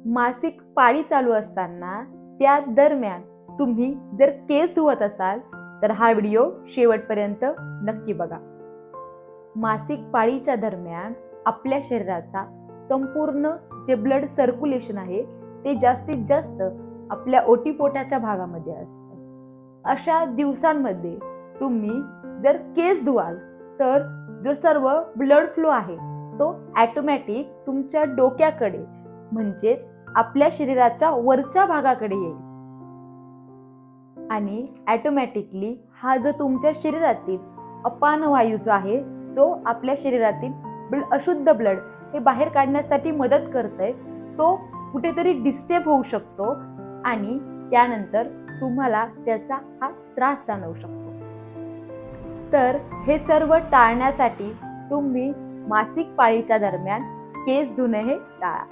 मासिक पाळी चालू असताना त्या दरम्यान तुम्ही जर केस धुवत असाल तर हा व्हिडिओ शेवटपर्यंत नक्की बघा. मासिक पाळीच्या दरम्यान आपल्या शरीराचा संपूर्ण जे ब्लड सर्क्युलेशन आहे ते जास्तीत जास्त आपल्या ओटीपोटाच्या भागामध्ये असतं. अशा दिवसांमध्ये तुम्ही जर केस धुवाल तर जो सर्व ब्लड फ्लो आहे तो ऑटोमॅटिक तुमच्या डोक्याकडे म्हणजेच आपल्या शरीराच्या वरच्या भागाकडे येईल आणि ऑटोमॅटिकली हा जो तुमच्या शरीरातील अपान वायू जो आहे जो आपल्या शरीरातील अशुद्ध ब्लड हे बाहेर काढण्यासाठी मदत करतोय तो कुठेतरी डिस्टर्ब होऊ शकतो आणि त्यानंतर तुम्हाला त्याचा हा त्रास जाणवू शकतो. तर हे सर्व टाळण्यासाठी तुम्ही मासिक पाळीच्या दरम्यान केस धुणे हे टाळा.